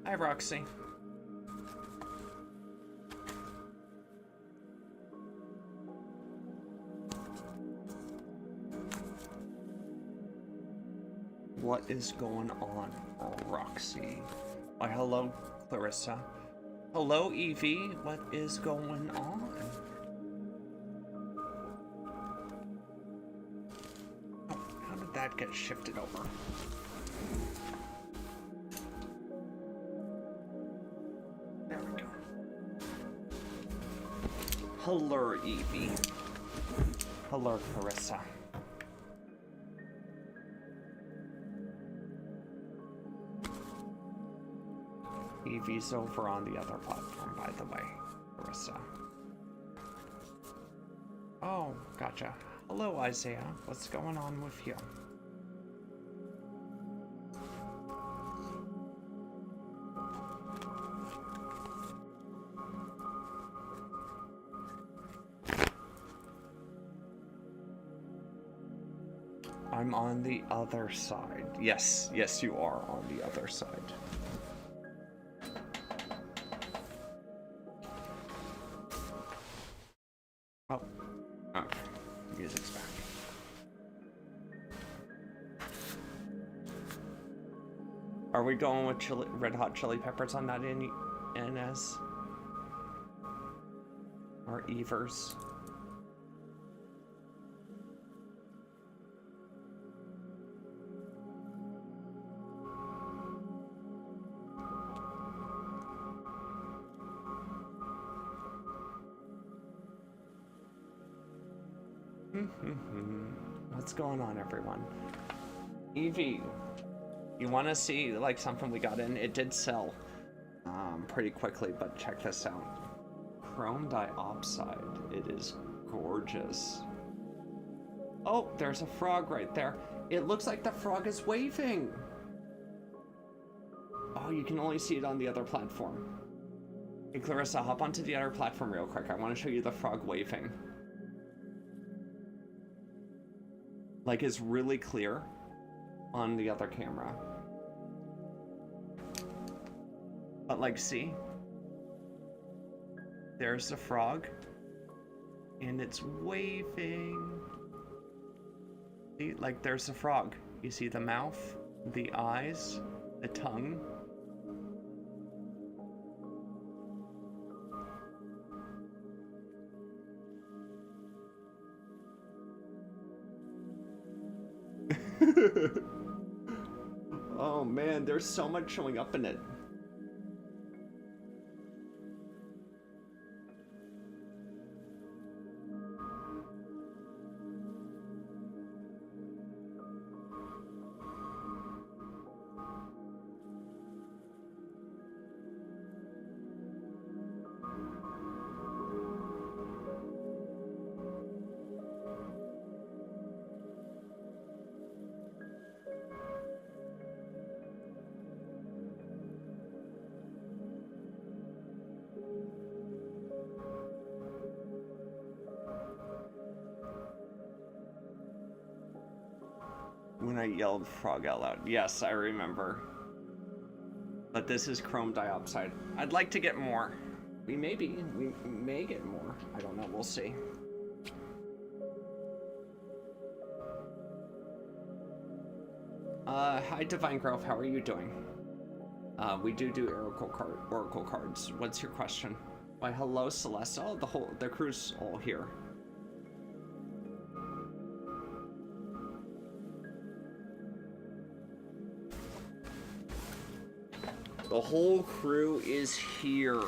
Hi, Roxy. What is going on, Roxy? Why, hello, Clarissa. Hello, Evie. What is going on? Oh, how did that get shifted over? There we go. Hello, Evie. Hello, Clarissa. Evie's over on the other platform, by the way, Clarissa. Oh, gotcha. Hello, Isaiah. What's going on with you? I'm on the other side. Yes, yes, you are on the other side. Oh, okay. Music's back. Are we going with Red Hot Chili Peppers on that, Inez? Or Evers? What's going on, everyone? Evie, you want to see like something we got in? It did sell pretty quickly, but check this out. Chrome diopside. It is gorgeous. Oh, there's a frog right there. It looks like the frog is waving. Oh, you can only see it on the other platform. Hey, Clarissa, hop onto the other platform real quick. I want to show you the frog waving. Like, it's really clear on the other camera. But, like, see? There's the frog. And it's waving. See? Like, there's the frog. You see the mouth, the eyes, the tongue. Oh man, there's so much showing up in it. When I yelled frog out loud. Yes, I remember. But this is chrome diopside. I'd like to get more. We may get more. I don't know, we'll see. Hi Divine Growth, how are you doing? We do oracle cards. What's your question? Why, hello Celeste. Oh, the crew's all here. The whole crew is here.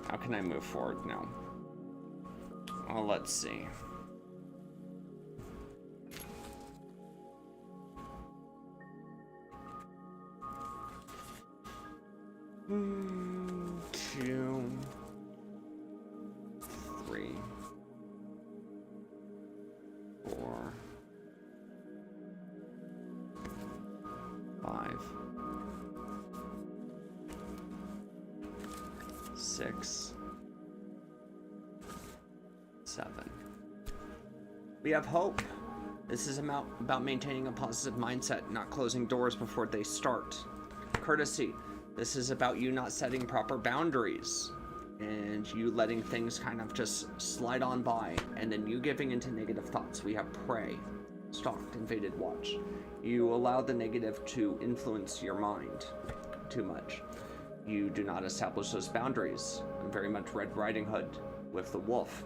How can I move forward now? Well, let's see. Two, three, four, 6, 7. We have hope. This is about maintaining a positive mindset, not closing doors before they start. Courtesy. This is about you not setting proper boundaries and you letting things kind of just slide on by, and then you giving into negative thoughts. We have prey, stalked, invaded, watch. You allow the negative to influence your mind too much. You do not establish those boundaries. I'm very much Red Riding Hood with the wolf.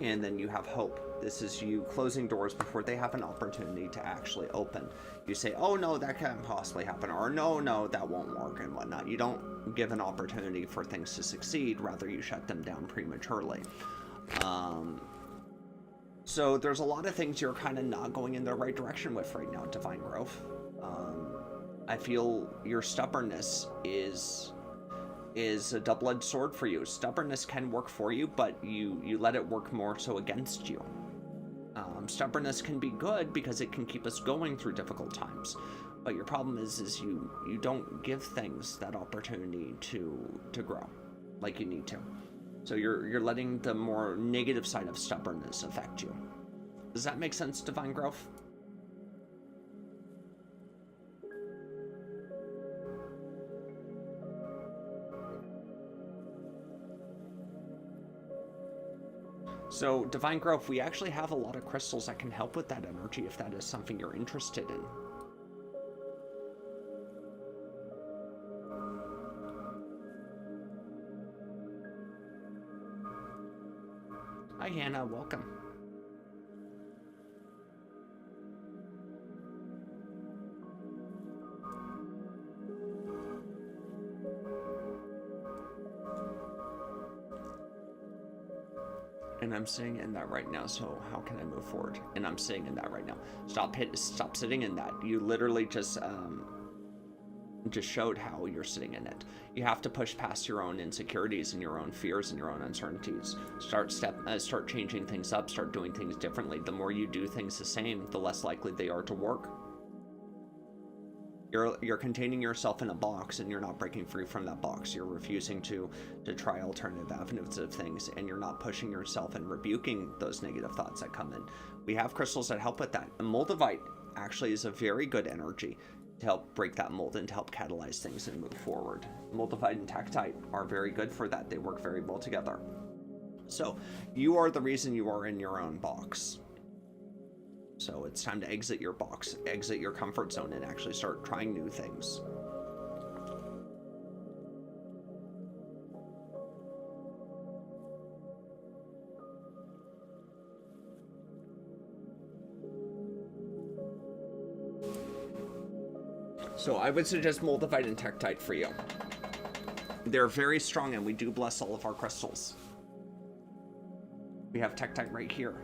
And then you have hope. This is you closing doors before they have an opportunity to actually open. You say, oh no, that can't possibly happen, or no, that won't work, and whatnot. You don't give an opportunity for things to succeed, rather you shut them down prematurely. So there's a lot of things you're kind of not going in the right direction with right now, Divine Growth. I feel your stubbornness is a double-edged sword for you. Stubbornness can work for you, but you let it work more so against you. Stubbornness can be good because it can keep us going through difficult times, but your problem is you don't give things that opportunity to grow like you need to. So you're letting the more negative side of stubbornness affect you. Does that make sense, Divine Growth? So, Divine Growth, we actually have a lot of crystals that can help with that energy if that is something you're interested in. Hi, Hannah. Welcome. And I'm sitting in that right now, so how can I move forward? And I'm sitting in that right now. Stop sitting in that. You literally just showed how you're sitting in it. You have to push past your own insecurities and your own fears and your own uncertainties. Start changing things up. Start doing things differently. The more you do things the same, the less likely they are to work. You're containing yourself in a box, and you're not breaking free from that box. You're refusing to try alternative avenues of things, and you're not pushing yourself and rebuking those negative thoughts that come in. We have crystals that help with that. And Moldavite actually is a very good energy to help break that mold and to help catalyze things and move forward. Moldavite and Tektite are very good for that. They work very well together. So you are the reason you are in your own box. So it's time to exit your box, exit your comfort zone, and actually start trying new things. So I would suggest Moldavite and Tektite for you. They're very strong, and we do bless all of our crystals. We have Tektite right here.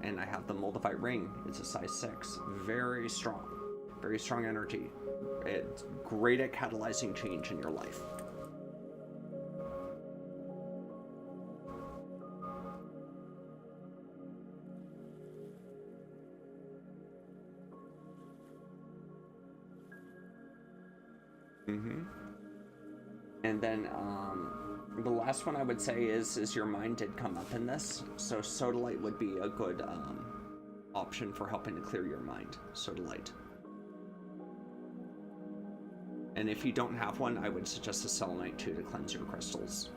And I have the Moldavite ring. It's a size 6. Very strong energy. It's great at catalyzing change in your life. And then the last one I would say is your mind did come up in this, so Sodalite would be a good option for helping to clear your mind. Sodalite. And if you don't have one, I would suggest a Selenite too to cleanse your crystals.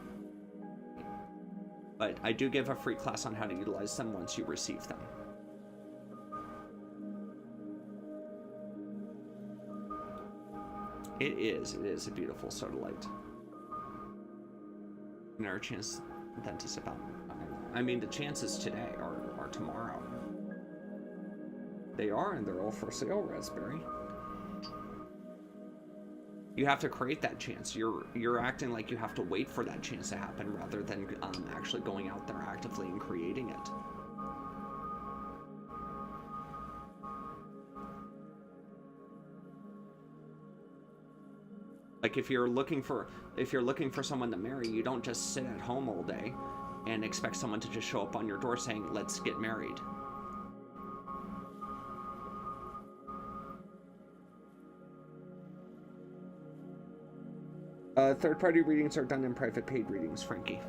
But I do give a free class on how to utilize them once you receive them. It is a beautiful Sodalite. And our chance then to about, I mean, the chances today are tomorrow. They are, and they're all for sale, Raspberry. You have to create that chance. You're acting like you have to wait for that chance to happen rather than actually going out there actively and creating it. Like if you're looking for someone to marry, you don't just sit at home all day and expect someone to just show up on your door saying, "Let's get married." Third-party readings are done in private paid readings, Frankie.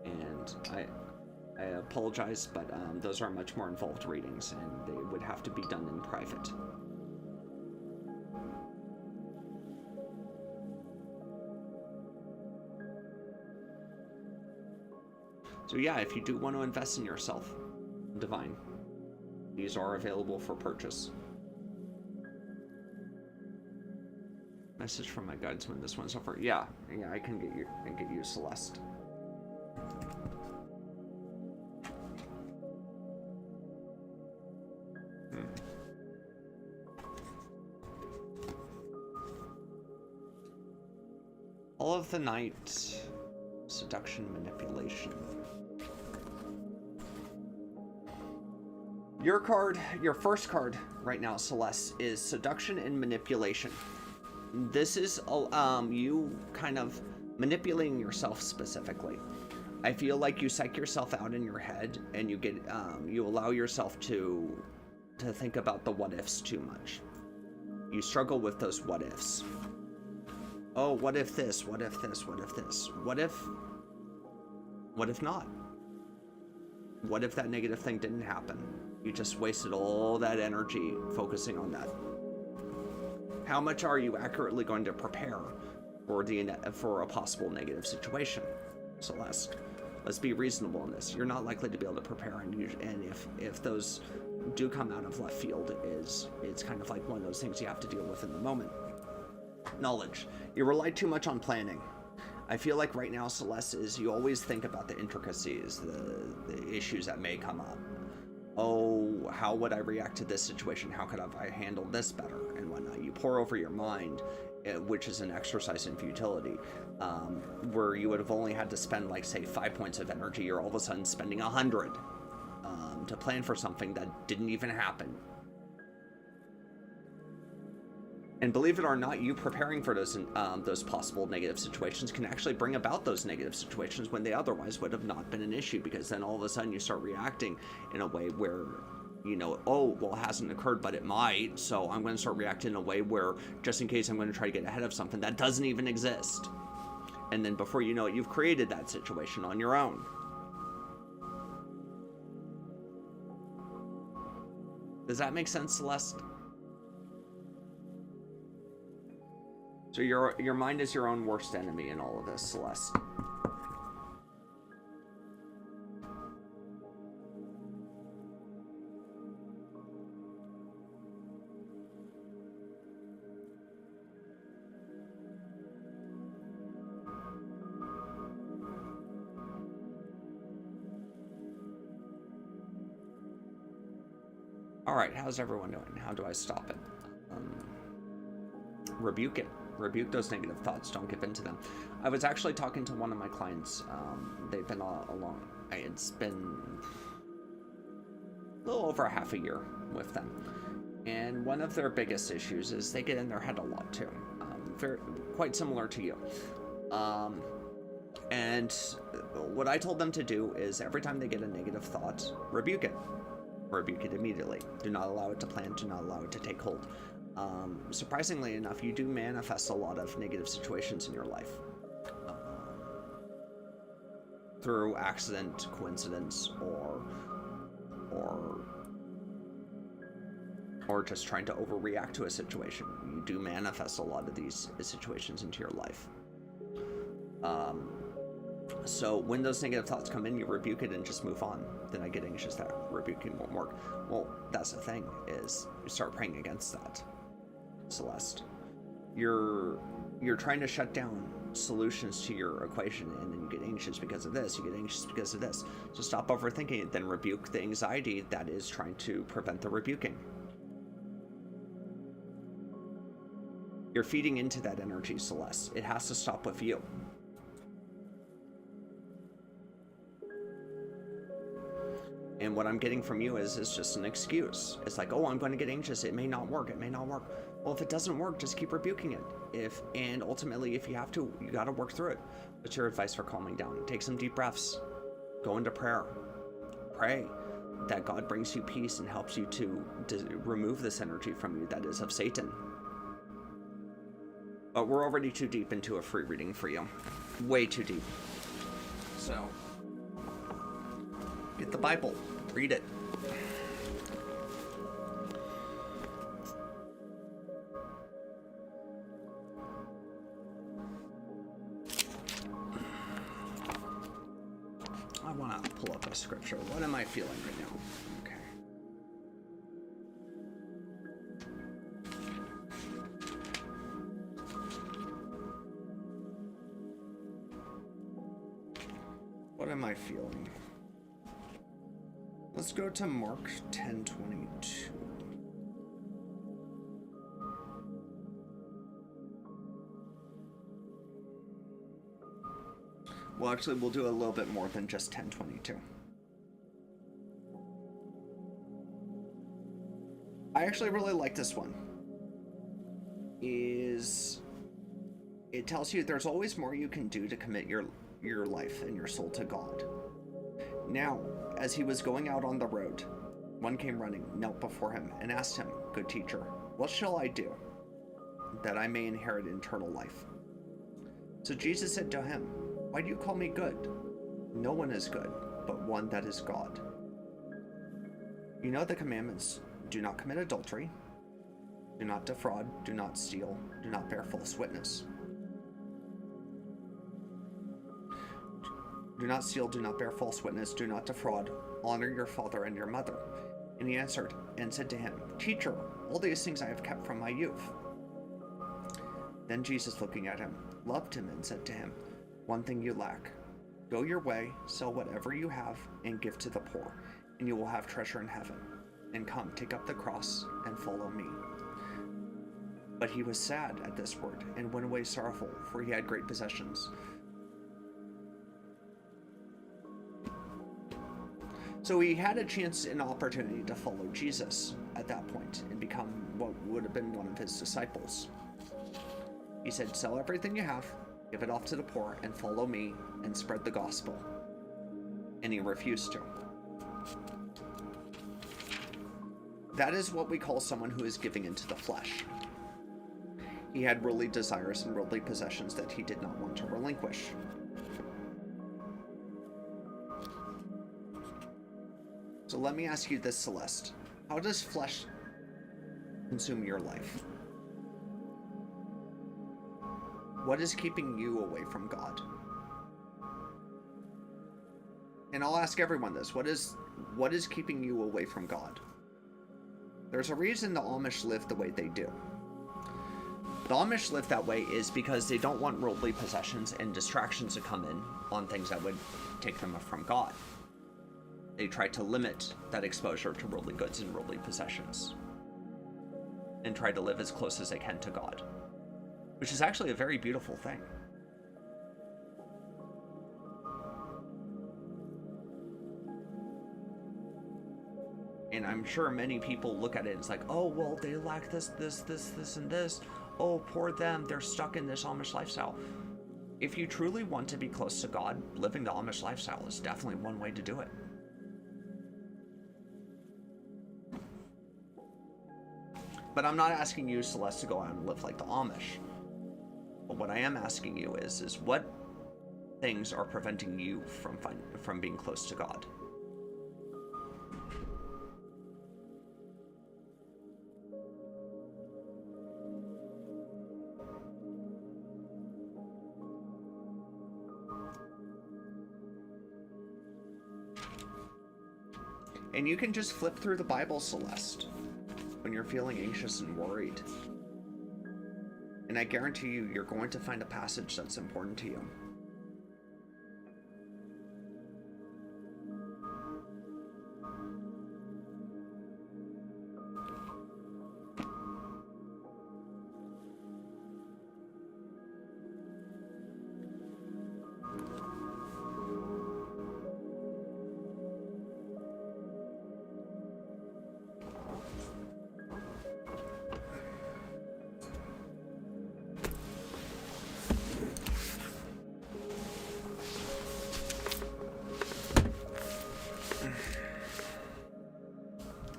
And I apologize, but those are much more involved readings, and they would have to be done in private. So yeah, if you do want to invest in yourself, Divine, these are available for purchase. Message from my guides when this one's over. Yeah, I can get you Celeste. All of the night, seduction, manipulation. Your card, your first card right now, Celeste, is seduction and manipulation. This is you kind of manipulating yourself specifically. I feel like you psych yourself out in your head, and you allow yourself to think about the what ifs too much. You struggle with those what ifs. Oh, what if this? What if this? What if this? What if not? What if that negative thing didn't happen? You just wasted all that energy focusing on that. How much are you accurately going to prepare for a possible negative situation, Celeste? Let's be reasonable in this. You're not likely to be able to prepare, and if those do come out of left field, it's kind of like one of those things you have to deal with in the moment. Knowledge. You rely too much on planning. I feel like right now, Celeste, is you always think about the intricacies, the issues that may come up. Oh, how would I react to this situation? How could I handle this better? And whatnot. You pour over your mind, which is an exercise in futility, where you would have only had to spend, like, say, 5 points of energy. You're all of a sudden spending 100 to plan for something that didn't even happen. And believe it or not, you preparing for those possible negative situations can actually bring about those negative situations when they otherwise would have not been an issue, because then all of a sudden you start reacting in a way where, oh, well, it hasn't occurred, but it might, so I'm going to start reacting in a way where, just in case I'm going to try to get ahead of something that doesn't even exist. And then before you know it, you've created that situation on your own. Does that make sense, Celeste? So your mind is your own worst enemy in all of this, Celeste. All right, how's everyone doing? How do I stop it? Rebuke it. Rebuke those negative thoughts. Don't give in to them. I was actually talking to one of my clients. They've been along. It's been a little over half a year with them. And one of their biggest issues is they get in their head a lot too. Quite similar to you. And what I told them to do is every time they get a negative thought, rebuke it. Rebuke it immediately. Do not allow it to plant. Do not allow it to take hold. Surprisingly enough, you do manifest a lot of negative situations in your life. Through accident, coincidence, or just trying to overreact to a situation. You do manifest a lot of these situations into your life. So when those negative thoughts come in, you rebuke it and just move on. Then I get anxious that rebuking won't work. Well, that's the thing, is you start praying against that, Celeste. You're trying to shut down solutions to your equation, and then you get anxious because of this, you get anxious because of this. So stop overthinking it, then rebuke the anxiety that is trying to prevent the rebuking. You're feeding into that energy, Celeste. It has to stop with you. And what I'm getting from you is just an excuse. It's like, oh, I'm going to get anxious. It may not work. It may not work. Well, if it doesn't work, just keep rebuking it. And ultimately, if you have to, you got to work through it. What's your advice for calming down? Take some deep breaths. Go into prayer. Pray that God brings you peace and helps you to remove this energy from you that is of Satan. But we're already too deep into a free reading for you. Way too deep. So, get the Bible. Read it. I want to pull up a scripture. What am I feeling right now? Okay. What am I feeling? Let's go to Mark 10:22. Well, actually, we'll do a little bit more than just 10:22. I actually really like this one. It tells you there's always more you can do to commit your life and your soul to God. Now, as he was going out on the road, one came running, knelt before him, and asked him, "Good teacher, what shall I do that I may inherit eternal life?" So Jesus said to him, "Why do you call me good? No one is good, but one, that is God. You know the commandments: do not commit adultery, do not defraud, do not steal, do not bear false witness. Do not steal, do not bear false witness, do not defraud, honor your father and your mother." And he answered and said to him, "Teacher, all these things I have kept from my youth." Then Jesus, looking at him, loved him and said to him, "One thing you lack. Go your way, sell whatever you have, and give to the poor, and you will have treasure in heaven. And come, take up the cross, and follow me." But he was sad at this word, and went away sorrowful, for he had great possessions. So he had a chance and opportunity to follow Jesus at that point and become what would have been one of his disciples. He said, "Sell everything you have, give it off to the poor, and follow me and spread the gospel." And he refused to. That is what we call someone who is giving into the flesh. He had worldly desires and worldly possessions that he did not want to relinquish. So let me ask you this, Celeste. How does flesh consume your life? What is keeping you away from God? And I'll ask everyone this. What is keeping you away from God? There's a reason the Amish live the way they do. The Amish live that way is because they don't want worldly possessions and distractions to come in on things that would take them from God. They try to limit that exposure to worldly goods and worldly possessions, and try to live as close as they can to God, which is actually a very beautiful thing. And I'm sure many people look at it and it's like, "Oh, well, they lack this, and this. Oh, poor them, they're stuck in this Amish lifestyle." If you truly want to be close to God, living the Amish lifestyle is definitely one way to do it. But I'm not asking you, Celeste, to go out and live like the Amish. But what I am asking you is what things are preventing you from being close to God? And you can just flip through the Bible, Celeste, when you're feeling anxious and worried. And I guarantee you, you're going to find a passage that's important to you.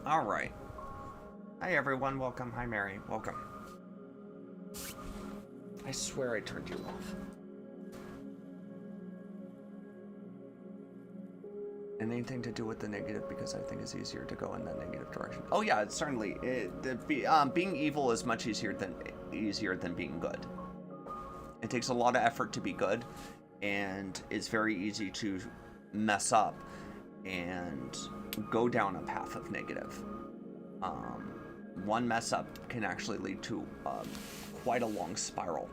All right. Hi, everyone. Welcome. Hi, Mary. Welcome. I swear I turned you off. Anything to do with the negative, because I think it's easier to go in the negative direction. Oh yeah, it's certainly. Being evil is much easier than being good. It takes a lot of effort to be good, and it's very easy to mess up and go down a path of negative. One mess up can actually lead to quite a long spiral.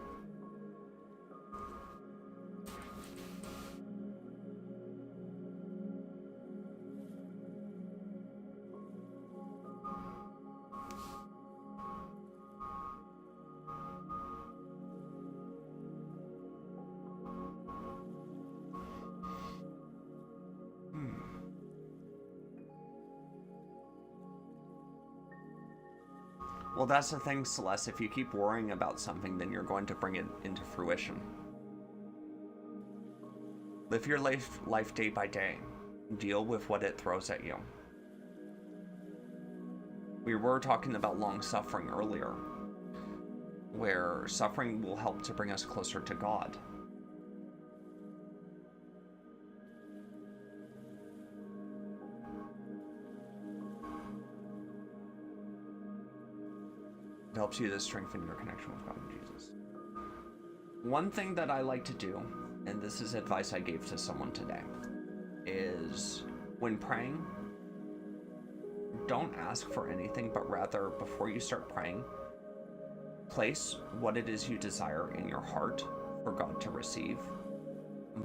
Well, that's the thing, Celeste. If you keep worrying about something, then you're going to bring it into fruition. Live your life day by day. Deal with what it throws at you. We were talking about long suffering earlier, where suffering will help to bring us closer to God. It helps you to strengthen your connection with God and Jesus. One thing that I like to do, and this is advice I gave to someone today, is when praying, don't ask for anything, but rather, before you start praying, place what it is you desire in your heart for God to receive,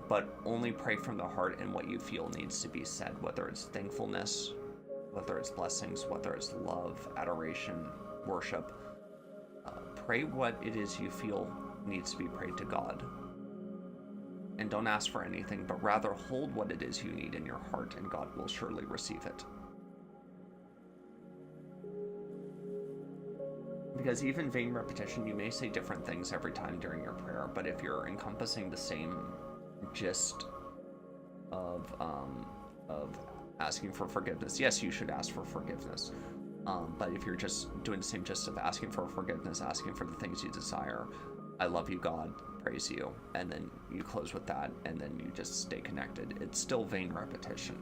but only pray from the heart and what you feel needs to be said, whether it's thankfulness, whether it's blessings, whether it's love, adoration, worship. Pray what it is you feel needs to be prayed to God. And don't ask for anything, but rather hold what it is you need in your heart, and God will surely receive it. Because even vain repetition, you may say different things every time during your prayer, but if you're encompassing the same gist of asking for forgiveness, yes, you should ask for forgiveness. But if you're just doing the same gist of asking for forgiveness, asking for the things you desire, I love you, God, praise you, and then you close with that, and then you just stay connected. It's still vain repetition.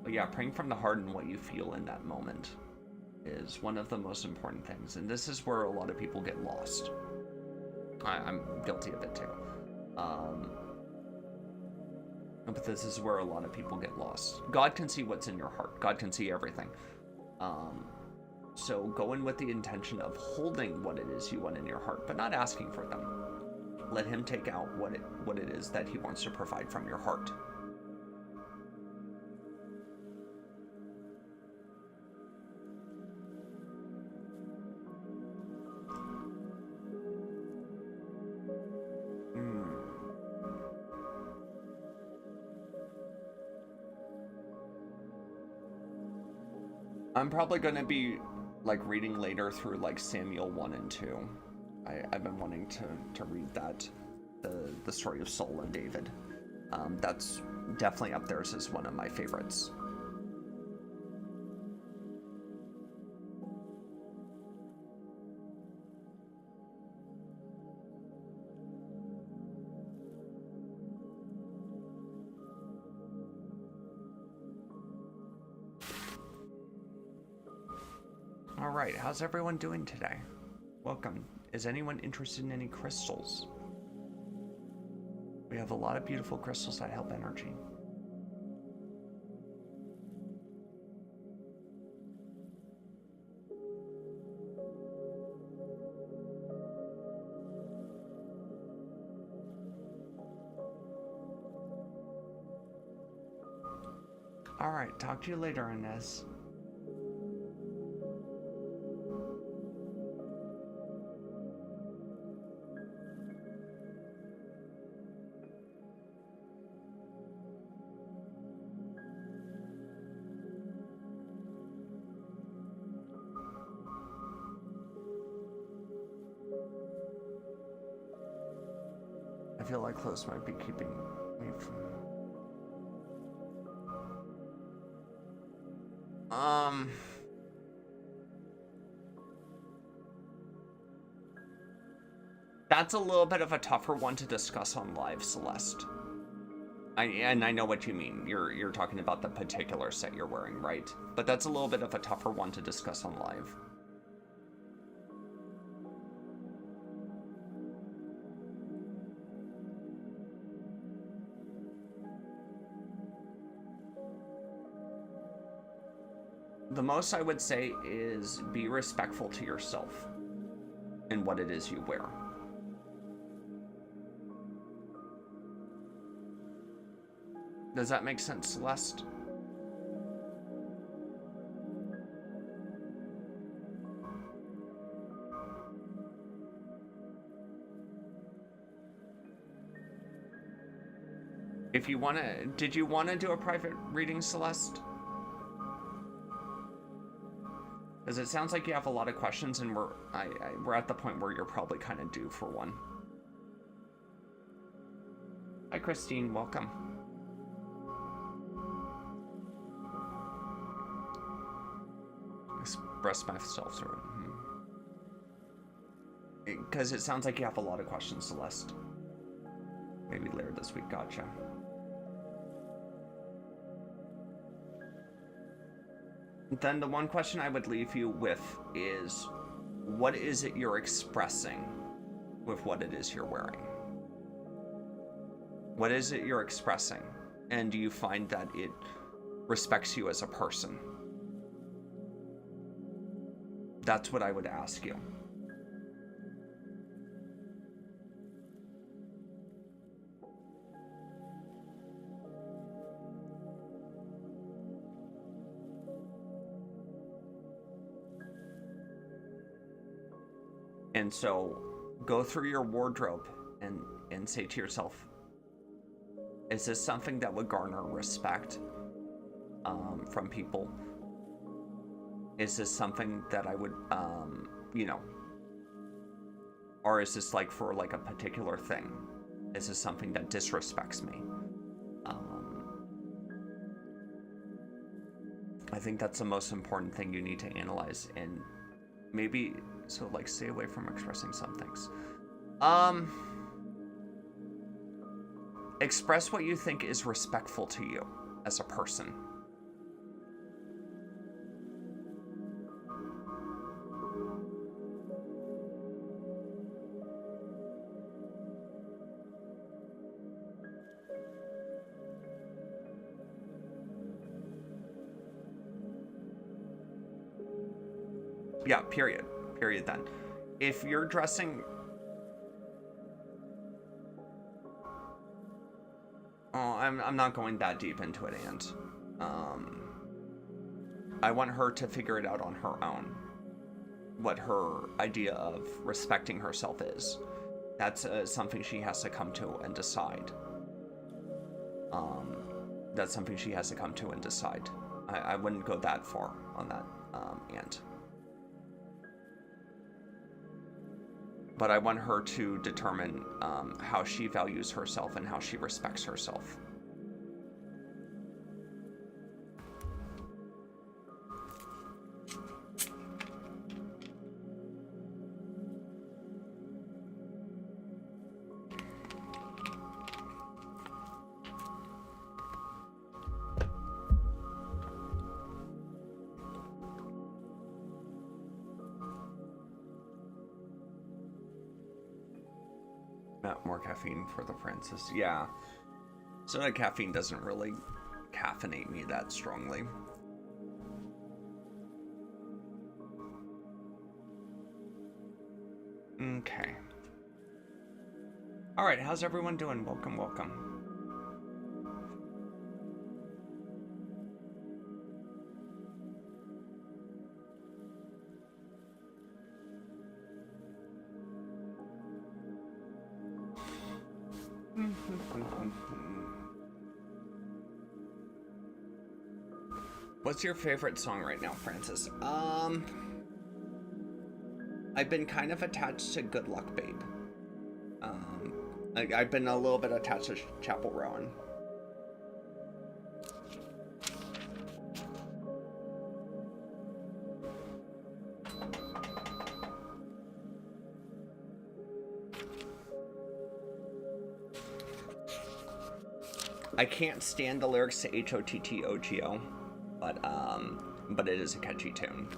But yeah, praying from the heart and what you feel in that moment is one of the most important things, and this is where a lot of people get lost. I'm guilty of it too. But this is where a lot of people get lost. God can see what's in your heart. God can see everything. So go in with the intention of holding what it is you want in your heart, but not asking for them. Let him take out what it is that he wants to provide from your heart. I'm probably going to be like reading later through like Samuel 1 and 2. I've been wanting to read that, the story of Saul and David. That's definitely up there as one of my favorites. Alright, how's everyone doing today? Welcome. Is anyone interested in any crystals? We have a lot of beautiful crystals that help energy. Alright, talk to you later, Inez. I feel like clothes might be keeping me from... That's a little bit of a tougher one to discuss on live, Celeste. And I know what you mean. You're talking about the particular set you're wearing, right? But that's a little bit of a tougher one to discuss on live. The most I would say is be respectful to yourself and what it is you wear. Does that make sense, Celeste? If you want to, did you want to do a private reading, Celeste? Because it sounds like you have a lot of questions, and we're at the point where you're probably kind of due for one. Hi, Christine. Welcome. Express myself through it. Because it sounds like you have a lot of questions, Celeste. Maybe later this week. Gotcha. Then the one question I would leave you with is, what is it you're expressing with what it is you're wearing? What is it you're expressing? And do you find that it respects you as a person? That's what I would ask you. And so go through your wardrobe and say to yourself, is this something that would garner respect from people? Is this something that I would, you know, or is this like for like a particular thing? Is this something that disrespects me? I think that's the most important thing you need to analyze, and maybe, so like stay away from expressing some things. Express what you think is respectful to you as a person. Yeah, period. Period then. If you're dressing... Oh, I'm not going that deep into it, and I want her to figure it out on her own. What her idea of respecting herself is. That's something she has to come to and decide. That's something she has to come to and decide. I wouldn't go that far on that, and... But I want her to determine how she values herself and how she respects herself. More caffeine for the Francis. Yeah. So that caffeine doesn't really caffeinate me that strongly. Okay. Alright, how's everyone doing? Welcome, welcome. What's your favorite song right now, Francis? I've been kind of attached to Good Luck Babe. I've been a little bit attached to Chapel Rowan. I can't stand the lyrics to H-O-T-T-O-G-O, but it is a catchy tune.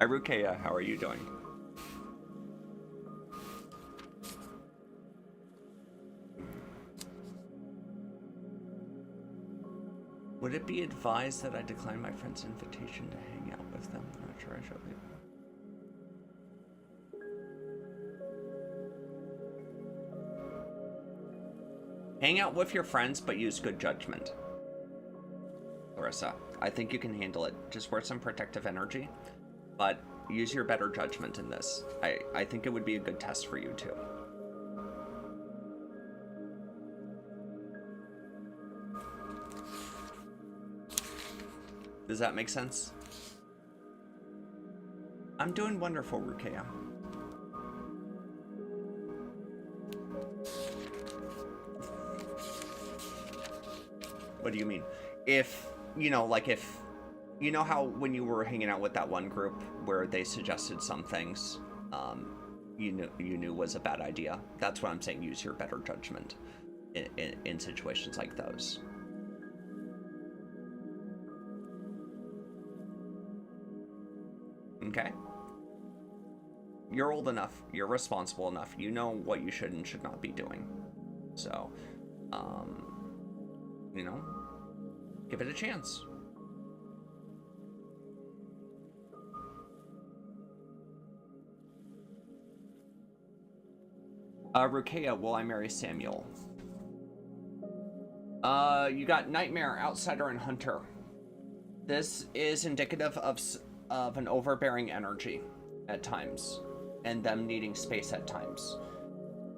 Hi, Rukeya, how are you doing? Would it be advised that I decline my friend's invitation to hang out with them? I'm not sure I should leave. Hang out with your friends, but use good judgment. Larissa, I think you can handle it. Just wear some protective energy, but use your better judgment in this. I think it would be a good test for you too. Does that make sense? I'm doing wonderful, Rukeya. What do you mean? If, you know, like if, you know how when you were hanging out with that one group where they suggested some things, you knew was a bad idea? That's what I'm saying, use your better judgment in situations like those. Okay? You're old enough, you're responsible enough, you know what you should and should not be doing. So, you know, give it a chance. Rukeya, will I marry Samuel? You got Nightmare, Outsider, and Hunter. This is indicative of an overbearing energy at times, and them needing space at times.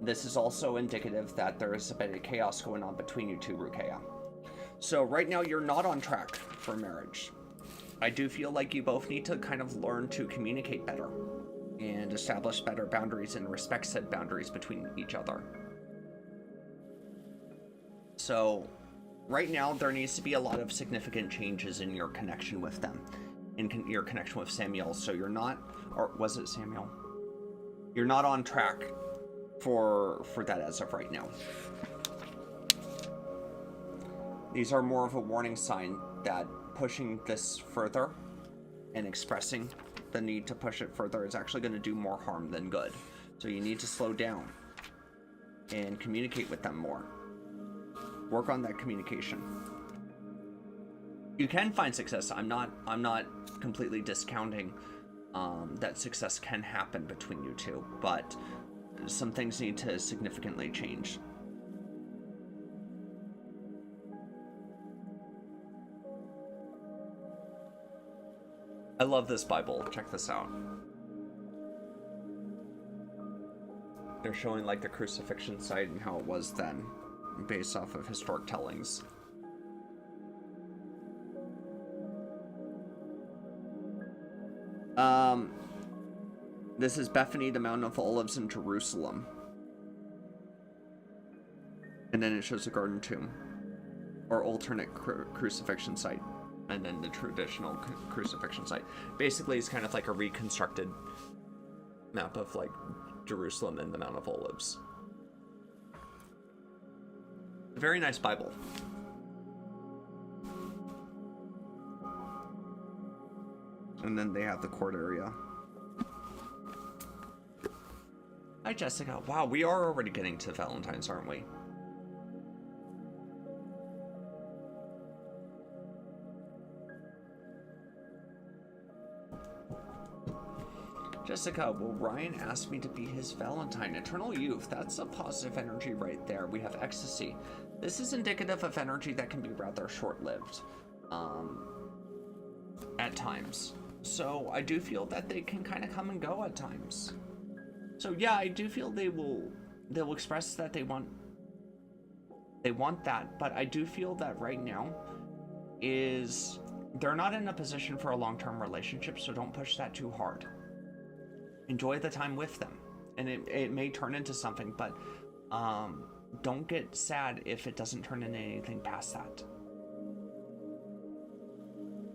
This is also indicative that there is a bit of chaos going on between you two, Rukeya. So right now you're not on track for marriage. I do feel like you both need to kind of learn to communicate better and establish better boundaries and respect said boundaries between each other. So right now there needs to be a lot of significant changes in your connection with them, in your connection with Samuel. So you're not, or was it Samuel? You're not on track for that as of right now. These are more of a warning sign that pushing this further and expressing the need to push it further is actually going to do more harm than good. So you need to slow down and communicate with them more. Work on that communication. You can find success. I'm not completely discounting that success can happen between you two, but some things need to significantly change. I love this Bible. Check this out. They're showing like the crucifixion site and how it was then, based off of historic tellings. This is Bethany, the Mountain of Olives in Jerusalem. And then it shows the Garden Tomb, or alternate crucifixion site, and then the traditional crucifixion site. Basically, it's kind of like a reconstructed map of like Jerusalem and the Mount of Olives. A very nice Bible. And then they have the court area. Hi, Jessica. Wow, we are already getting to Valentine's, aren't we? Jessica, will Ryan ask me to be his Valentine? Eternal youth, that's a positive energy right there. We have ecstasy. This is indicative of energy that can be rather short-lived at times. So I do feel that they can kind of come and go at times. So yeah, I do feel they'll express that they want that, but I do feel that right now they're not in a position for a long-term relationship, so don't push that too hard. enjoy the time with them. And it may turn into something, but don't get sad if it doesn't turn into anything past that.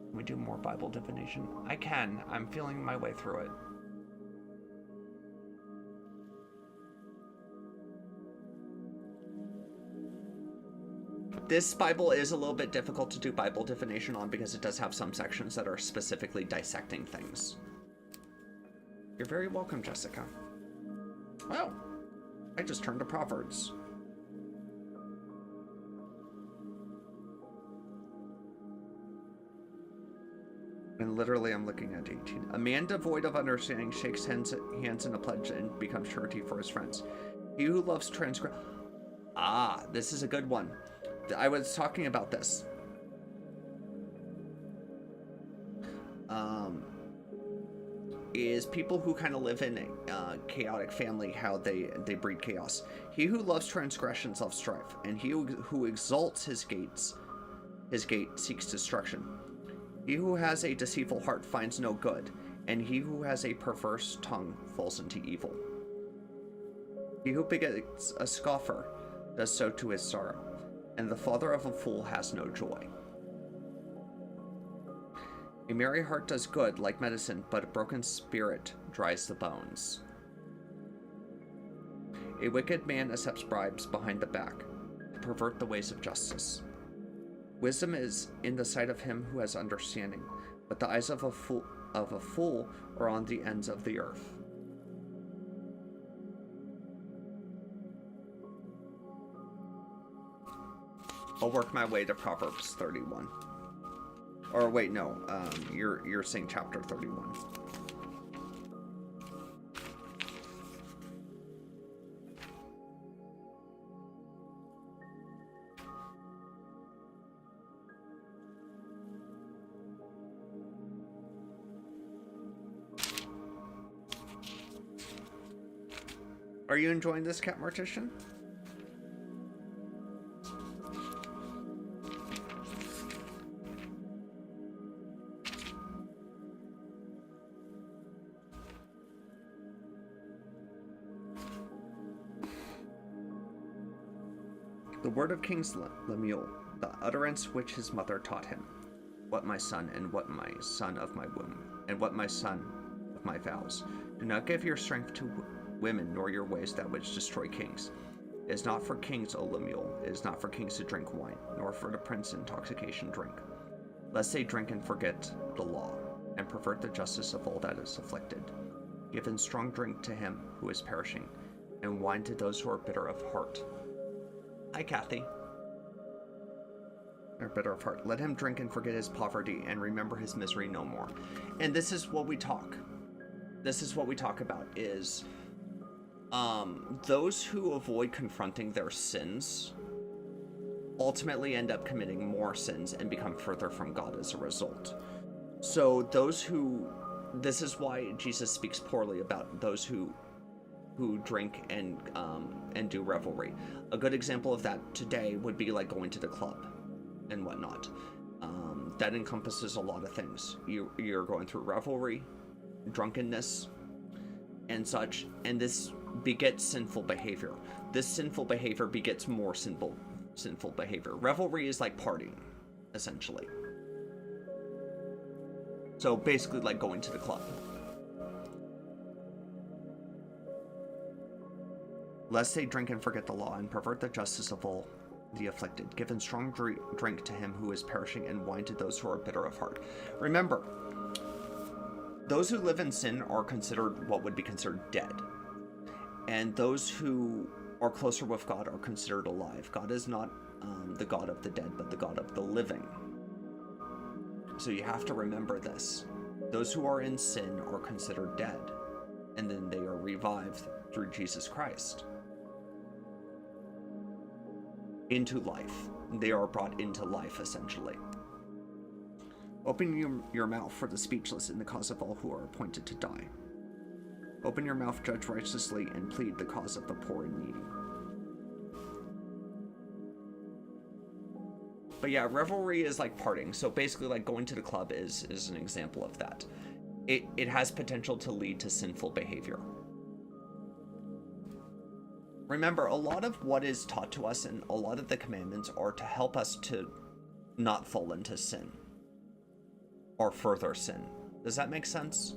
Can we do more Bible divination? I can. I'm feeling my way through it. This Bible is a little bit difficult to do Bible divination on because it does have some sections that are specifically dissecting things. You're very welcome, Jessica. Well, I just turned to Proverbs. And literally I'm looking at 18. A man devoid of understanding shakes hands in a pledge and becomes surety for his friends. He who loves transgression... Ah, this is a good one. I was talking about this. Is people who kind of live in a chaotic family, how they breed chaos. He who loves transgressions loves strife, and he who exalts his gate seeks destruction. He who has a deceitful heart finds no good, and he who has a perverse tongue falls into evil. He who begets a scoffer does so to his sorrow, and the father of a fool has no joy. A merry heart does good like medicine, but a broken spirit dries the bones. A wicked man accepts bribes behind the back to pervert the ways of justice. Wisdom is in the sight of him who has understanding, but the eyes of a fool are on the ends of the earth. I'll work my way to Proverbs 31. Or wait, no, you're saying chapter 31. Are you enjoying this, Cat Mortician? The word of King Lemuel, the utterance which his mother taught him. What my son, and what my son of my womb, and what my son of my vows. Do not give your strength to women, nor your ways that which destroy kings. It is not for kings, O Lemuel, it is not for kings to drink wine, nor for the prince intoxication drink, lest they drink and forget the law, and pervert the justice of all that is afflicted. Give in strong drink to him who is perishing, and wine to those who are bitter of heart. Hi, Kathy. Or bitter of heart. Let him drink and forget his poverty, and remember his misery no more. And this is what we talk. This is what we talk about, is those who avoid confronting their sins ultimately end up committing more sins and become further from God as a result. So those who... This is why Jesus speaks poorly about those who drink and do revelry. A good example of that today would be like going to the club and whatnot. That encompasses a lot of things. You're going through revelry, drunkenness, and such, and this begets sinful behavior. This sinful behavior begets more sinful behavior. Revelry is like partying, essentially. So basically like going to the club. Lest they drink and forget the law, and pervert the justice of all the afflicted. Give in strong drink to him who is perishing, and wine to those who are bitter of heart. Remember, those who live in sin are considered what would be considered dead. And those who are closer with God are considered alive. God is not the God of the dead, but the God of the living. So you have to remember this. Those who are in sin are considered dead, and then they are revived through Jesus Christ into life. They are brought into life, essentially. Open your mouth for the speechless in the cause of all who are appointed to die. Open your mouth, judge righteously, and plead the cause of the poor and needy. But yeah, revelry is like partying. So basically like going to the club is an example of that. it has potential to lead to sinful behavior. Remember, a lot of what is taught to us and a lot of the commandments are to help us to not fall into sin or further sin. Does that make sense?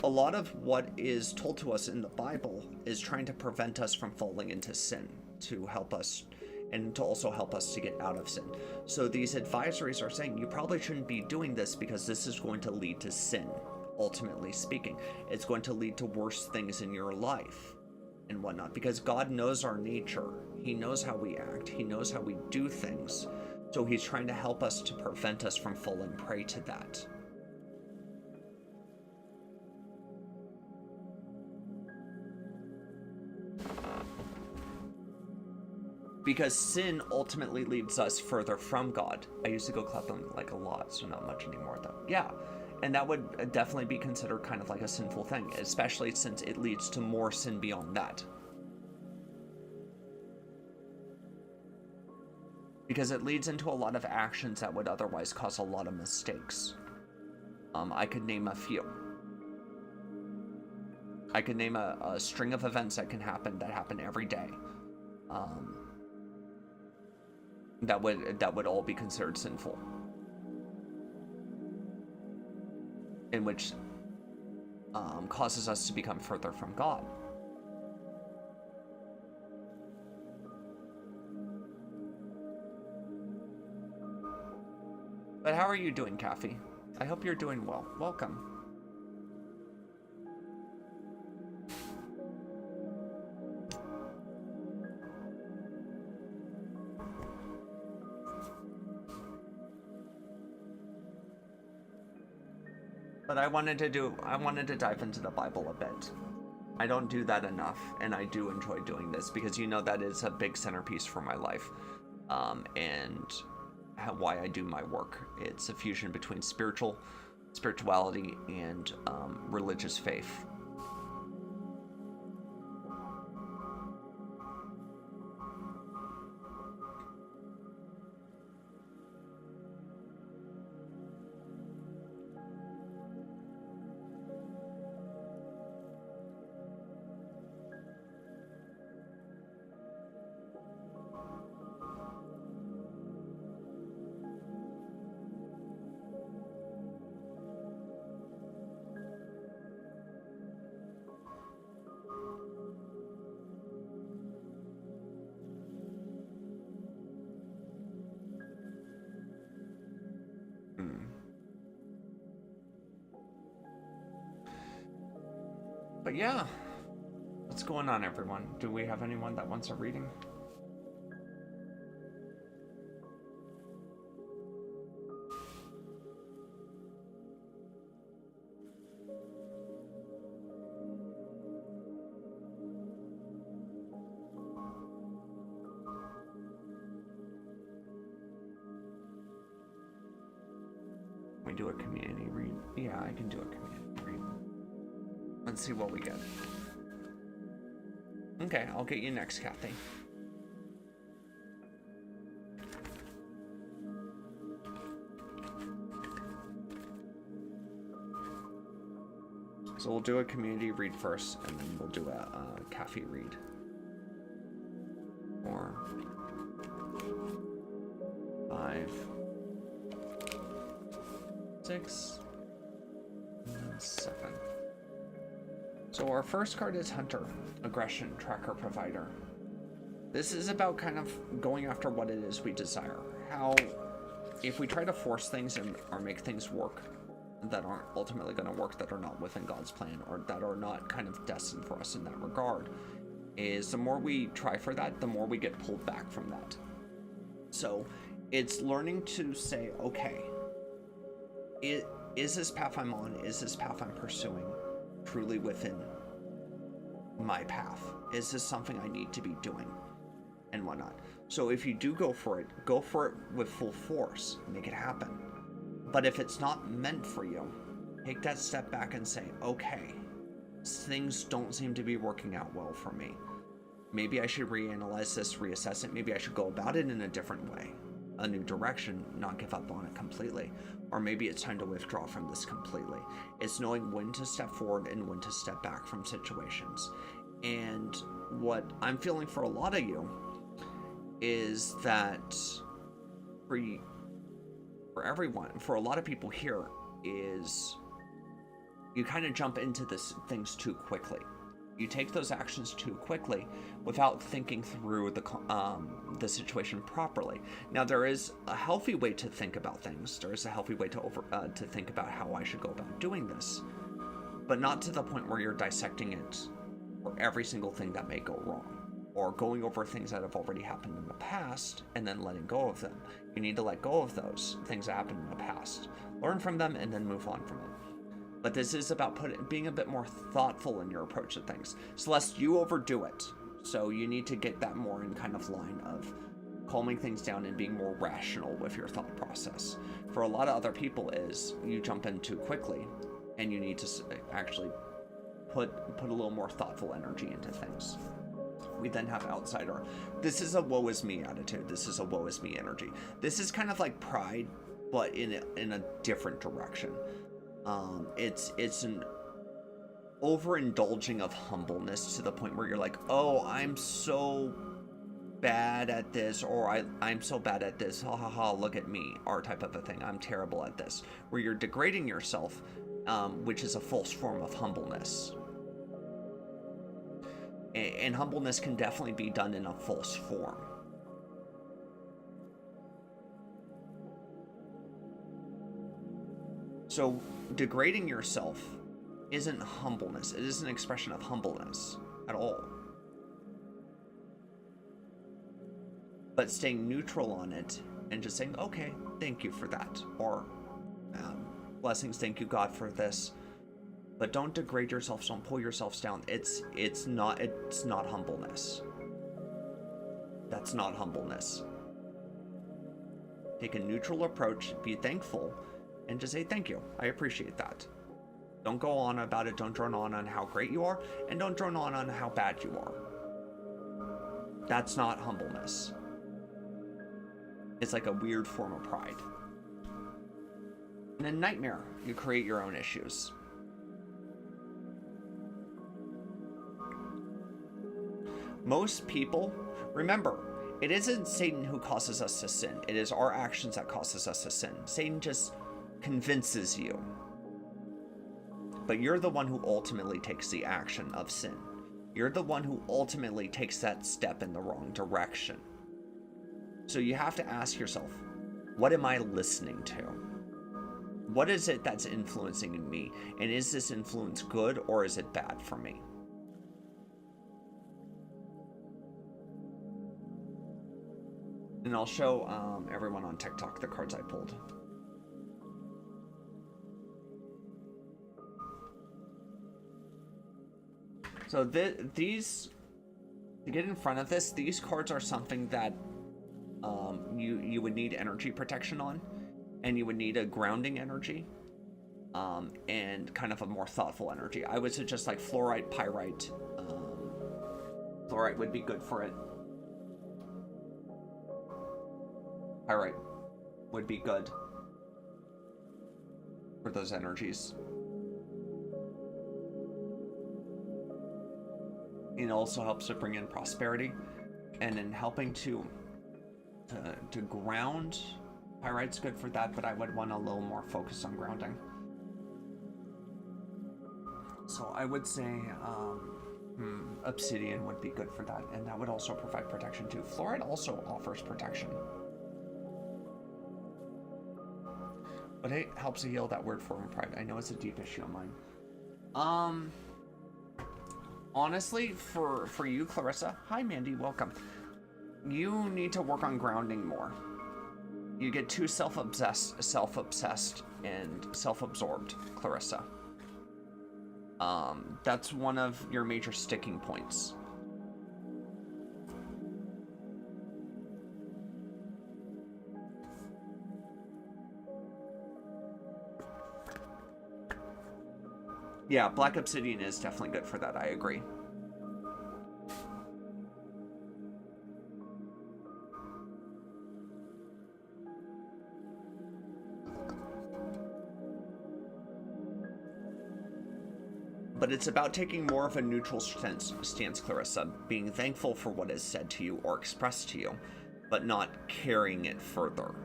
A lot of what is told to us in the Bible is trying to prevent us from falling into sin, to help us, and to also help us to get out of sin. So these advisories are saying you probably shouldn't be doing this because this is going to lead to sin. Ultimately speaking, it's going to lead to worse things in your life and whatnot, because God knows our nature. He knows how we act. He knows how we do things. So he's trying to help us to prevent us from falling prey to that. Because sin ultimately leads us further from God. I used to go clubbing like a lot, so not much anymore though. Yeah. And that would definitely be considered kind of like a sinful thing, especially since it leads to more sin beyond that. Because it leads into a lot of actions that would otherwise cause a lot of mistakes. I could name a few. I could name a string of events that happen every day. That would all be considered sinful. In which causes us to become further from God. But how are you doing, Kathy? I hope you're doing well. Welcome. But I wanted to dive into the Bible a bit. I don't do that enough, and I do enjoy doing this because you know that is a big centerpiece for my life, and why I do my work. It's a fusion between spirituality and religious faith. But yeah, what's going on, everyone? Do we have anyone that wants a reading? We do a community read? Yeah, I can do a community read. Let's see what we get. Okay, I'll get you next, Kathy. So we'll do a community read first, and then we'll do a Kathy read. 4, 5, 6, and 7. So our first card is Hunter, Aggression Tracker Provider. This is about kind of going after what it is we desire. How, if we try to force things or make things work that aren't ultimately going to work, that are not within God's plan, or that are not kind of destined for us in that regard, is the more we try for that, the more we get pulled back from that. So it's learning to say, okay, is this path I'm on, is this path I'm pursuing truly within my path? Is this something I need to be doing and whatnot? So if you do go for it with full force, make it happen. But if it's not meant for you, take that step back and say, okay, things don't seem to be working out well for me. Maybe I should reanalyze this, reassess it. Maybe I should go about it in a different way. a new direction, not give up on it completely. Or maybe it's time to withdraw from this completely. It's knowing when to step forward and when to step back from situations. And what I'm feeling for a lot of you is that for everyone, for a lot of people here, is you kind of jump into things too quickly. You take those actions too quickly without thinking through the situation properly. Now, there is a healthy way to think about things. There is a healthy way to think about how I should go about doing this, but not to the point where you're dissecting it for every single thing that may go wrong, or going over things that have already happened in the past and then letting go of them. You need to let go of those things that happened in the past, learn from them, and then move on from it. But this is about being a bit more thoughtful in your approach to things, so lest you overdo it. So you need to get that more in kind of line of calming things down and being more rational with your thought process. For a lot of other people is you jump in too quickly, and you need to actually put a little more thoughtful energy into things. We then have outsider. This is a woe is me attitude. This is a woe is me energy. This is kind of like pride, but in a different direction. It's an overindulging of humbleness to the point where you're like, oh, I'm so bad at this, or I'm so bad at this, ha ha ha, look at me, or type of a thing. I'm terrible at this, where you're degrading yourself, which is a false form of humbleness. And humbleness can definitely be done in a false form. So degrading yourself isn't humbleness. It is an expression of humbleness at all. But staying neutral on it and just saying, okay, thank you for that. Or blessings, thank you, God, for this. But don't degrade yourself, don't pull yourselves down. It's not humbleness. That's not humbleness. Take a neutral approach, be thankful, and just say thank you. I appreciate that. Don't go on about it. Don't drone on how great you are, and don't drone on how bad you are. That's not humbleness. It's like a weird form of pride. In a nightmare, you create your own issues. Most people, remember, it isn't Satan who causes us to sin. It is our actions that causes us to sin. Satan just convinces you. But you're the one who ultimately takes the action of sin. You're the one who ultimately takes that step in the wrong direction. So you have to ask yourself, what am I listening to? What is it that's influencing me? And is this influence good or is it bad for me? And I'll show everyone on TikTok the cards I pulled. So these, to get in front of this, these cards are something that you would need energy protection on, and you would need a grounding energy, and kind of a more thoughtful energy. I would suggest like fluorite, pyrite. Fluorite would be good for it. Pyrite would be good for those energies. It also helps to bring in prosperity, and in helping to ground. Pyrite's good for that, but I would want a little more focus on grounding. So I would say obsidian would be good for that, and that would also provide protection too. Fluorite also offers protection, but it helps to heal that weird form of pride. I know it's a deep issue of mine. Honestly, for you, Clarissa, hi Mandy, welcome. You need to work on grounding more. You get too self-obsessed, and self-absorbed, Clarissa. That's one of your major sticking points. Yeah, black obsidian is definitely good for that, I agree. But it's about taking more of a neutral stance, Clarissa, being thankful for what is said to you or expressed to you, but not carrying it further.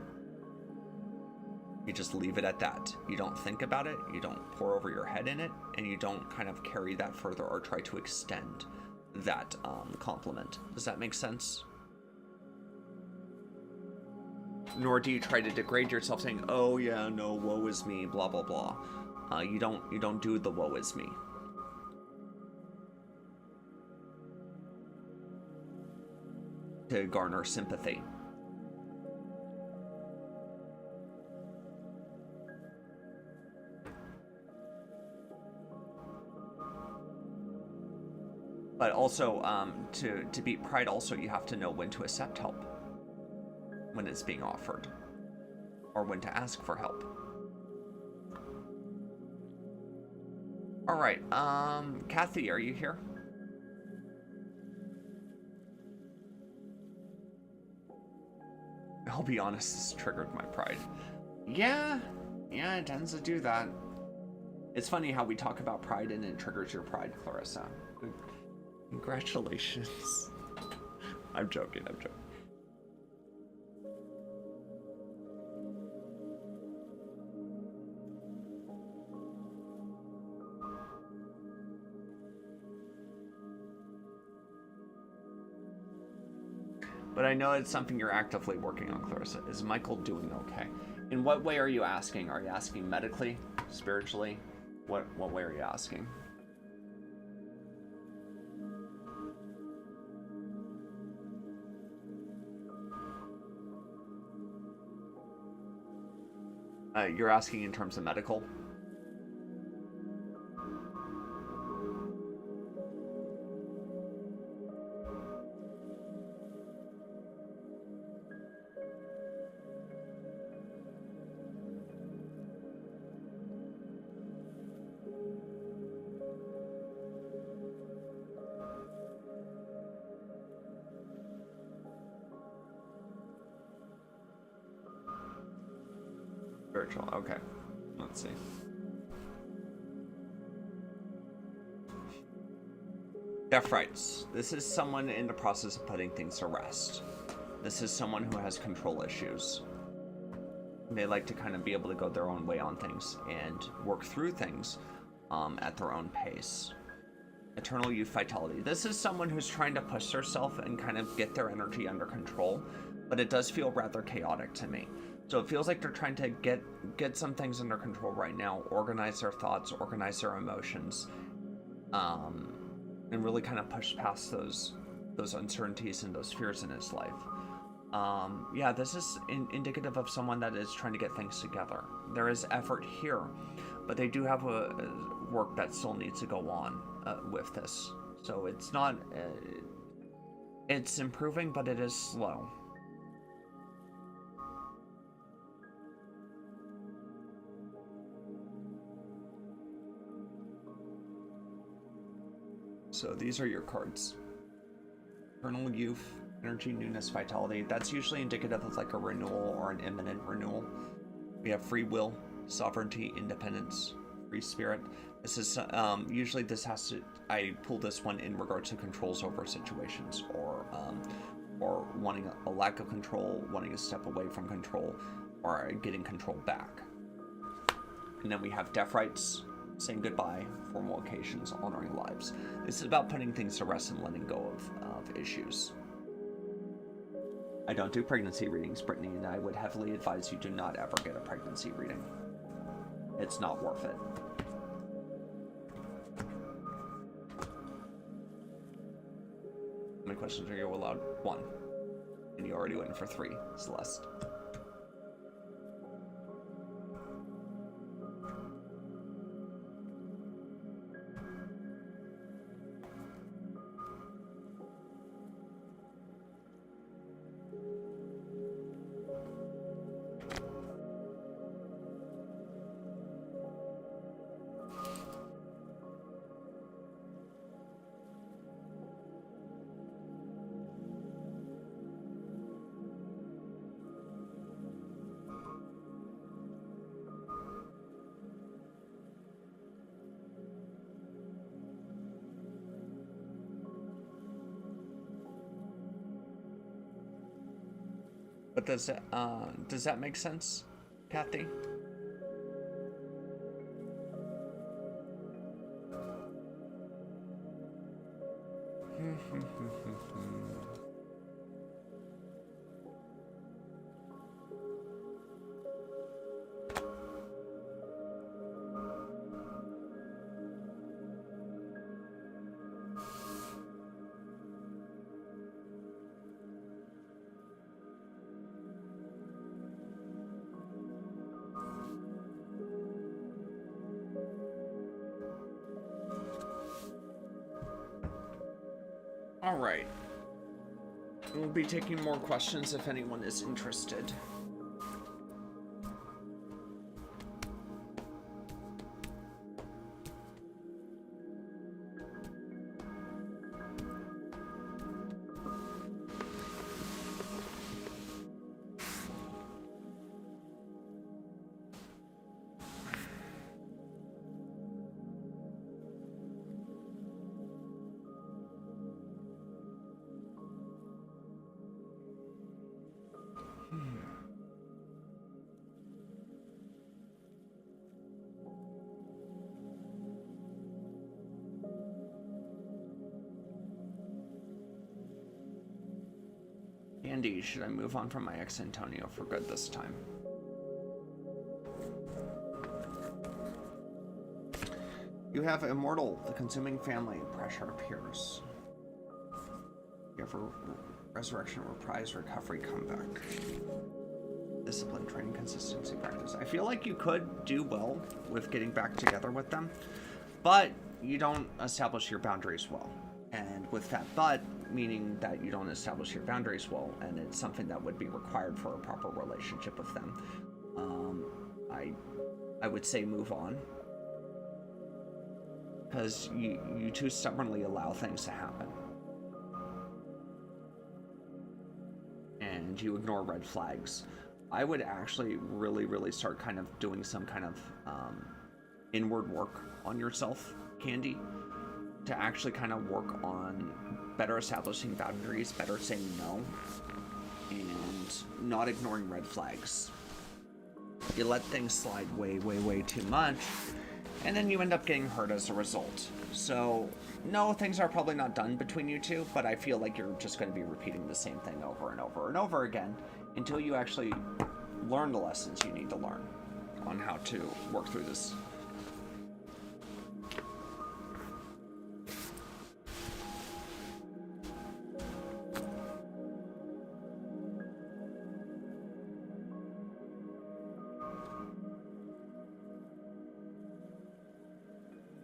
You just leave it at that. You don't think about it, you don't pour over your head in it, and you don't kind of carry that further or try to extend that compliment. Does that make sense? Nor do you try to degrade yourself saying, oh yeah, no, woe is me, blah, blah, blah. You don't do the woe is me. To garner sympathy. But also, to beat pride, also you have to know when to accept help, when it's being offered, or when to ask for help. All right, Kathy, are you here? I'll be honest, this triggered my pride. Yeah, it tends to do that. It's funny how we talk about pride and it triggers your pride, Clarissa. Congratulations. I'm joking. But I know it's something you're actively working on, Clarissa. Is Michael doing okay? In what way are you asking? Are you asking medically, spiritually? What way are you asking? You're asking in terms of medical? Spiritual, okay. Let's see. Deaf rights. This is someone in the process of putting things to rest. This is someone who has control issues. They like to kind of be able to go their own way on things and work through things at their own pace. Eternal youth vitality. This is someone who's trying to push herself and kind of get their energy under control, but it does feel rather chaotic to me. So it feels like they're trying to get some things under control right now, organize their thoughts, organize their emotions, and really kind of push past those uncertainties and those fears in his life. Yeah, this is indicative of someone that is trying to get things together. There is effort here, but they do have a work that still needs to go on with this. So it's not, it's improving, but it is slow. So these are your cards. Eternal youth, energy, newness, vitality. That's usually indicative of like a renewal or an imminent renewal. We have free will, sovereignty, independence, free spirit. This is usually this has to. I pull this one in regards to controls over situations, or wanting a lack of control, wanting to step away from control, or getting control back. And then we have deaf rights, saying goodbye, formal occasions, honoring lives. This is about putting things to rest and letting go of issues. I don't do pregnancy readings, Brittany, and I would heavily advise you do not ever get a pregnancy reading. It's not worth it. How many questions are you allowed? 1. And you already went for 3, Celeste. But does that make sense, Kathy? All right. We'll be taking more questions if anyone is interested. Andy, should I move on from my ex Antonio for good this time? You have Immortal, the consuming family, pressure appears. You have resurrection, reprise, recovery, comeback. Discipline, training, consistency, practice. I feel like you could do well with getting back together with them, but you don't establish your boundaries well. And with that but, meaning that you don't establish your boundaries well, and it's something that would be required for a proper relationship with them. I would say move on. Because you too stubbornly allow things to happen. And you ignore red flags. I would actually really start kind of doing some kind of inward work on yourself, Candy, to actually kind of work on better establishing boundaries, better saying no, and not ignoring red flags. You let things slide way too much, and then you end up getting hurt as a result. So, no, things are probably not done between you two, but I feel like you're just going to be repeating the same thing over and over and over again until you actually learn the lessons you need to learn on how to work through this.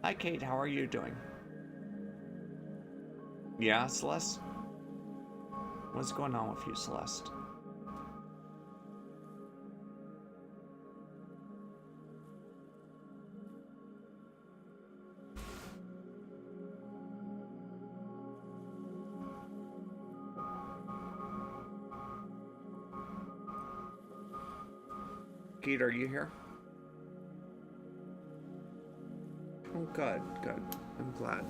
Hi, Kate. How are you doing? Yeah, Celeste? What's going on with you, Celeste? Kate, are you here? Oh, good. I'm glad.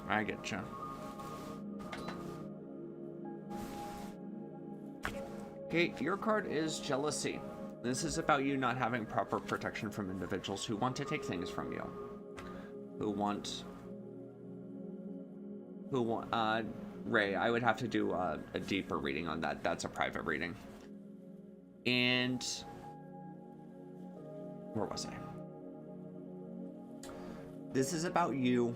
I get you. Okay, your card is jealousy. This is about you not having proper protection from individuals who want to take things from you. Ray, I would have to do a deeper reading on that. That's a private reading. And where was I? This is about you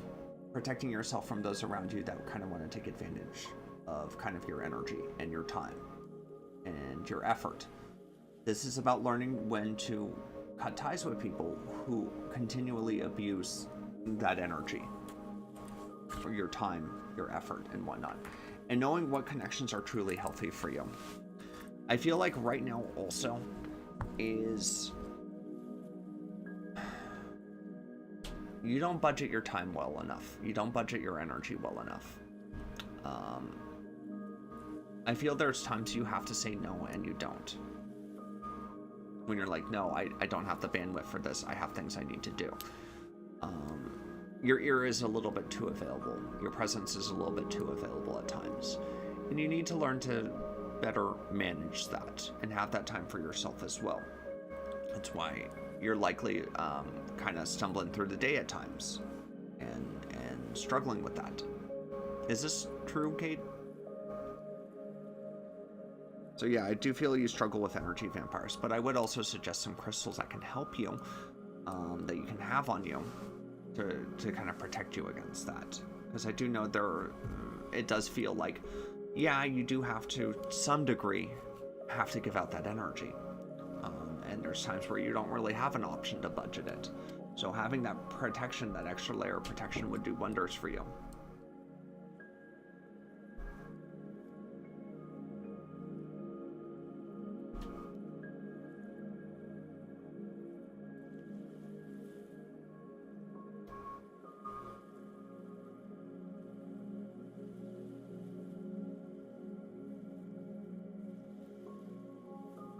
protecting yourself from those around you that kind of want to take advantage of kind of your energy and your time and your effort. This is about learning when to cut ties with people who continually abuse that energy, or your time, your effort, and whatnot, and knowing what connections are truly healthy for you. I feel like right now also is you don't budget your time well enough. You don't budget your energy well enough. I feel there's times you have to say no and you don't. When you're like, no, I don't have the bandwidth for this. I have things I need to do. Your ear is a little bit too available. Your presence is a little bit too available at times. And you need to learn to better manage that and have that time for yourself as well. That's why you're likely kind of stumbling through the day at times and struggling with that. Is this true, Kate? So yeah, I do feel you struggle with energy vampires, but I would also suggest some crystals that can help you, that you can have on you to kind of protect you against that. Because I do know it does feel like, yeah, you do have to some degree have to give out that energy. And there's times where you don't really have an option to budget it. So having that protection, that extra layer of protection would do wonders for you.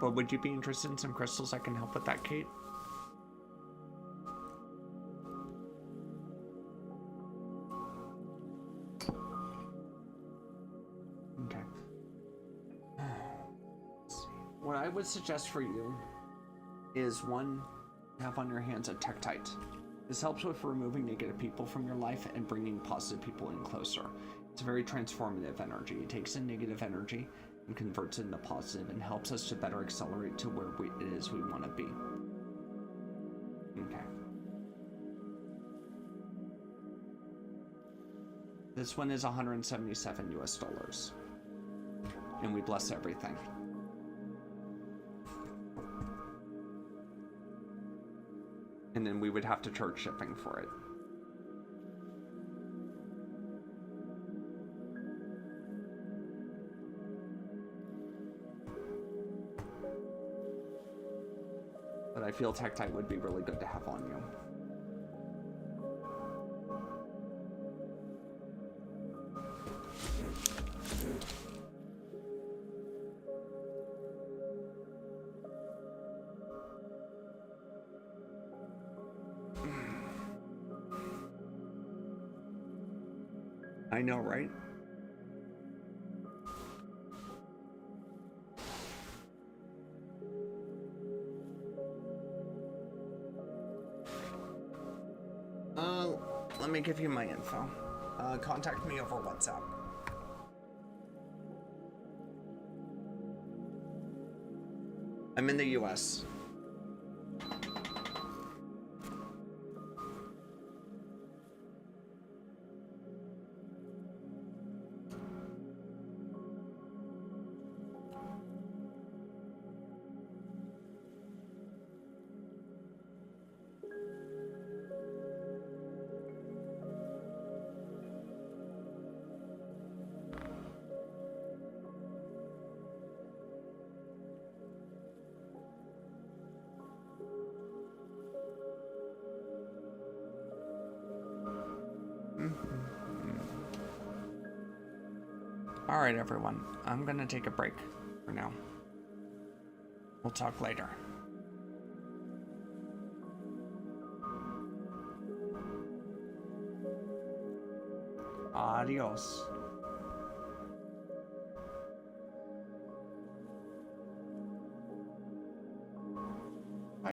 But would you be interested in some crystals that can help with that, Kate? Okay. Let's see. What I would suggest for you is one, have on your hands a Tektite. This helps with removing negative people from your life and bringing positive people in closer. It's a very transformative energy. It takes in negative energy and converts it into positive and helps us to better accelerate to where it is we want to be. Okay. This one is 177 US dollars. And we bless everything. And then we would have to charge shipping for it. But I feel Tektite would be really good to have on you. I know, right? Let me give you my info. Contact me over WhatsApp. I'm in the US. All right, everyone. I'm gonna take a break for now. We'll talk later. Adios.